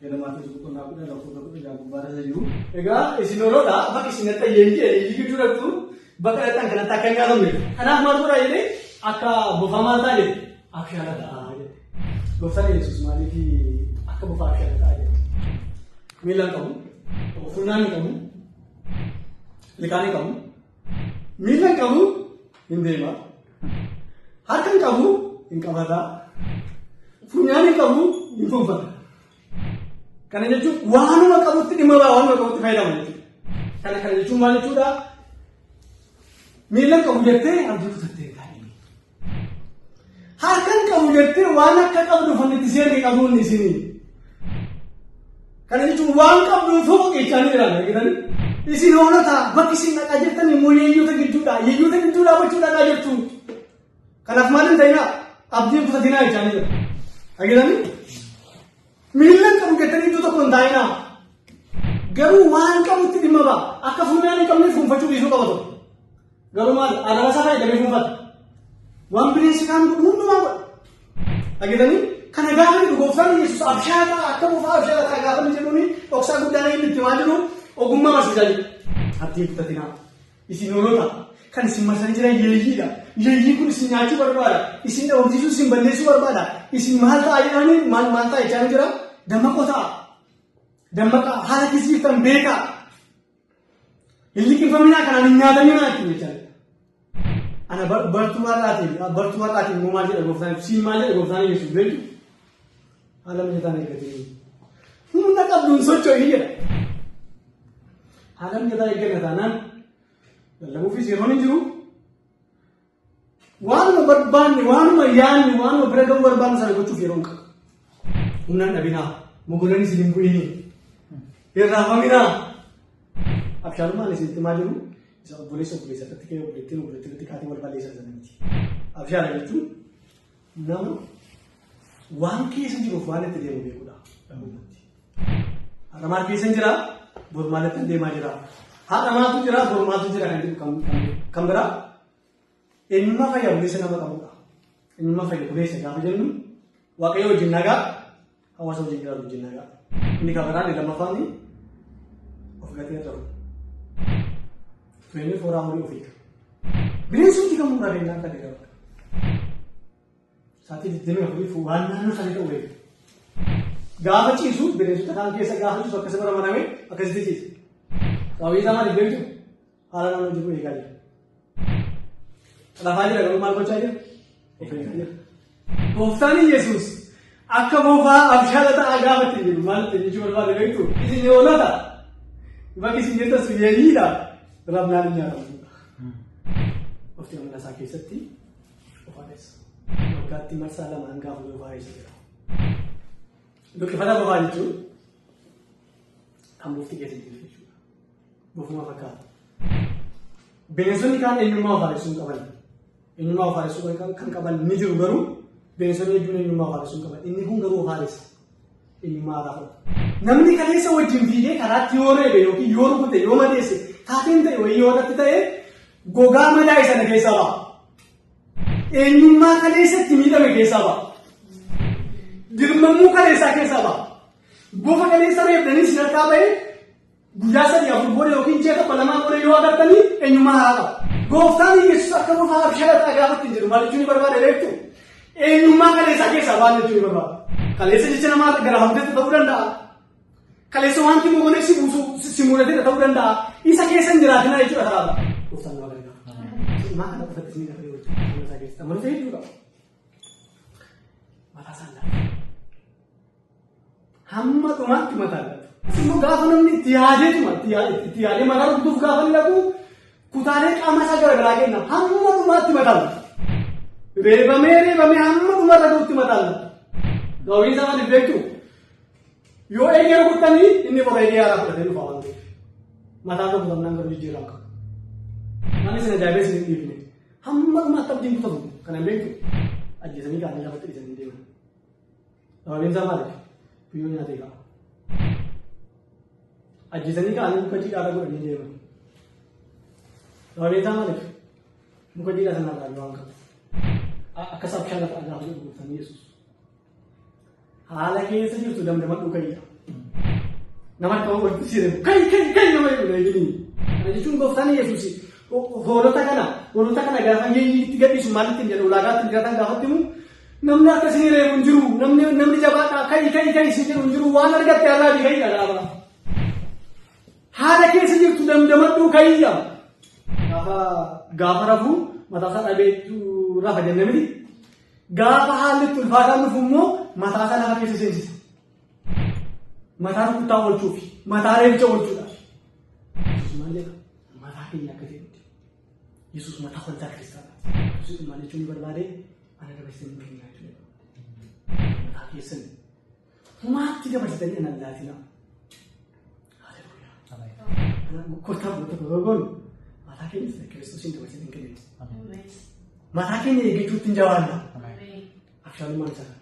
Ganamaatti suuquu naa kudha lakkoofsa kudha jaha gubbaarra isa jiru. Egaa isin oroodha bakki isin akka yeeyyii jirtu bakka dhattan kanatti akka hin gaalamne. Kanaaf maal godhaa jedhee akka bofa maal ta'a jedhe abshaala ta'a jedhe. Gooftaan Yesuus maaliif akka bofa abshaala ta'a jedhe. Miila hin qabu, funyaan hin qabu, liqaan hin qabu, miila hin qabu hin deema, harka hin qabu hin qabata, funyaan hin qabu hin fuunfata. Kana jechuun waanuma qabutti dhimma ba'a waanuma qabutti fayyadama jechuudha. Kana jechuun maal jechuudha? Miila qabu jettee abdii kutattee taa'ee. Harka qabu jettee waan akka qabdu fannitti seerri qabuun isinii. Kana jechuun waan qabdu fooqechaanii jiraatan isin hoolota bakki isin dhaqaa jirtan immoo yeeyyoota gidduudha. Yeeyyoota gidduu dhaabachuu dhaqaa jirtu. Kanaaf maal hin ta'inaa abdiin kutatinaa jechaanii jira. Dhaggeeffamni? Miila qabu jettanii iddoo tokko hin taa'inaa. Garuu waan qabutti dhimma ba'a. Akka funyaan hin qabneef fuunfachuu dhiisuu qaba tokko. Garuu maal arraba isaa fayyadamee fuunfata. Waan bineensi kaan hundumaa godha. Dhaggeeffamni? Kana gaafa jiru gooftaan Yesuus abshaala akka bofa abshaala ta'a gaafa inni jedhuuni dhoksaa guddaan inni itti maa jiru ogummaa barsiisaa jiru. Abdiin kutatinaa. Isin hoolota kan isin marsanii jiran yeeyyiidha. Yeeyyiin kun isin nyaachuu barbaada. Isin dhabamsiisuu isin balleessuu barbaada. Isin maal ta'a jedhanii maal ta'a jechaa jira? Dammaqoo ta'a. Dammaqa haala kisiiftan beekaa. Hin liqinfaminaa kanaan hin nyaataminaa jechuudha jechaa jira. Ana bartuu har'aatiin immoo maal jedha gooftaan siin maal jedha gooftaan Yesuus beektu? Haala mijataan eeggatee. Humna qabduun socho'ii jedha. Haala mijataa eegganna taanaan lallabuufis yeroon hin jiru. Waanuma barbaanne, waanuma yaanne, waanuma bira ga'uu barbaanne sana gochuuf yeroo hin qabu. Humnaan dhabinaa, mogolanis hin bu'inii, irraafaminaa. Abshaalummaan isinitti maal jiru? Isa obboleessatti kee obboleettiin kaatii wal balleessan sana miti. Abshaala jechuun nama waan keessa jiruuf waan itti deemu beekudha. Har'a maal keessa jira? Bor maalitti deemaa jira? Haadha maaltu jira? Bor maaltu jira kan jedhu kan biraa? Eenyummaa fayyaa buleessa nama qabudha. Eenyummaa fayyaa buleessa gaafa jennu waaqayyo wajjin nagaa, hawaasa wajjin jiraatu wajjin nagaa. Inni kan biraan lammaffaan of gatee ta'u. Tuweenyi fooraa horii ofii. Bineensonni kan muraasa hin nyaata jedhama. Saatii digdamii afurii waan naannoo sana ta'u beeku. Gaafa ciisu bineensota kaan keessa gaafa ciisu akkasii bara manamee akkasitti ciisa. Sababii isaa maaliif beektu? Haala naannoo jiru eegaa jira. Lafaa jira garuu maal gochaa jira? Of eegaa jira. Gooftaan Yesuus akka bofaa abshaala ta'aa gaafa itti jiru maal itti jechuu barbaade beektu? Isin hoolota bakki isin jettan sun yeeyyiidha. Rabnaan hin nyaatamu. Ofii amala isaa keessatti ofaareessa. Waggaatti marsaa lamaan gaafa ofaareessa jira. Luqqifata bofaa jechuun kan bofti keessa jiru jechuudha. Bofuma fakkaata. Bineensonni kaan eenyummaa ofaareessuu hin qaban. Eenyummaa ofaareessuu kan qaban ni jiru garuu bineensonni hedduun eenyummaa ofaareessuu hin qaban. Inni kun garuu ofaareessa. Eenyummaa haaraa. Namni kaleessa wajjin fiigee karaatti yoo reebe yookiin yoo rukute yoo madeesse taateen ta'e wayii yoo irratti ta'e gogaa madaa sana keessaa ba'a. Eenyummaa kaleessatti miidhame keessaa ba'a. Dirmamuu kaleessaa keessaa ba'a. Bofa kaleessa reebdanii sin harkaa ba'e guyyaa sadii afur booda yookiin ji'a tokko lamaa booda yoo agartanii eenyummaa haaraa qaba. Gooftaan Yesuus akka bofa abshaala ta'aa gaafa ittiin jiru maal jechuun barbaada beektu? Eenyummaa kaleessaa keessaa ba'a jechuun barbaada. Kaleessa jecha namaa gara hamteetti ta'uu danda'a. Kaleessa wanti mogolee si mudatee ta'uu danda'a. Isa keessa hin jiraatina jechuudha karaadha. Gooftaan nama gargaara. Maa kana qofatti isin gaafa yoo isa keessa maluuta hedduu qaba. Mataa isaan laata. Hamma dhumaatti mataa laata. Immoo gaafa namni itti yaadee mataa rukutuuf gaafa inni dhaqu kutaalee qaama isaa garagaraa kenna. Hamma dhumaatti mataa laata. Reebamee hamma dhumarra ga'utti mataa laata. Gaawwiin isaa maaliif beektu? Yoo eegee rukuttanii inni boqa eegee haaraa fudhatee dhufa waan ta'eef. Mataa tokko tamnaan garuu jijjiirraa qaba. Ani sana jaabee isin hin dhiifne. Hamma dhumaatti abdiin kutamu kana hin beektu. Ajjeesanii kaanii lafatti dhiisanii deeman. Sababiin isaa maaliif? Biyyoo nyaatee qaba. Ajjeesanii kaanii muka jiidhaa godhanii deeman. Sababiin isaa maaliif? Muka jiidhaa sanarraa waan qabu. Akkas abshaala ta'aa gaafa jedhu gooftaan Yesuus. Haala keessa jirtu damdamadhuu ka'idha. nama kau bersih kai nama itu lagi ni. Jadi cuma goftani Yesus. Horota kana gafan yeyi tiga di sumalitin jadi ulaga tingkatan gafatimu. Namna kasih ni unjuru, namni jabata kai sih unjuru wanar gat tiada di kai ada apa. Hada kes je tu dam tu kai ya. Gafa rabu matasan abe tu rafa jangan ni. Gafa halit tu fasan fumo matasan apa kes sih. Mataran kita awal cuci, mataran itu awal cuci. Semuanya matakinya kerja. Yesus mata awal tak Kristen. Yesus mana cuma berbalik, mana ada Kristen mungkin itu. Mata Kristen. Mati dia masih tadi anak lelaki nak. Haleluya. Anak kota betul betul. Mata Kristen Kristus itu masih tinggal. Mata Kristen itu tinjauan. Actually mana cara?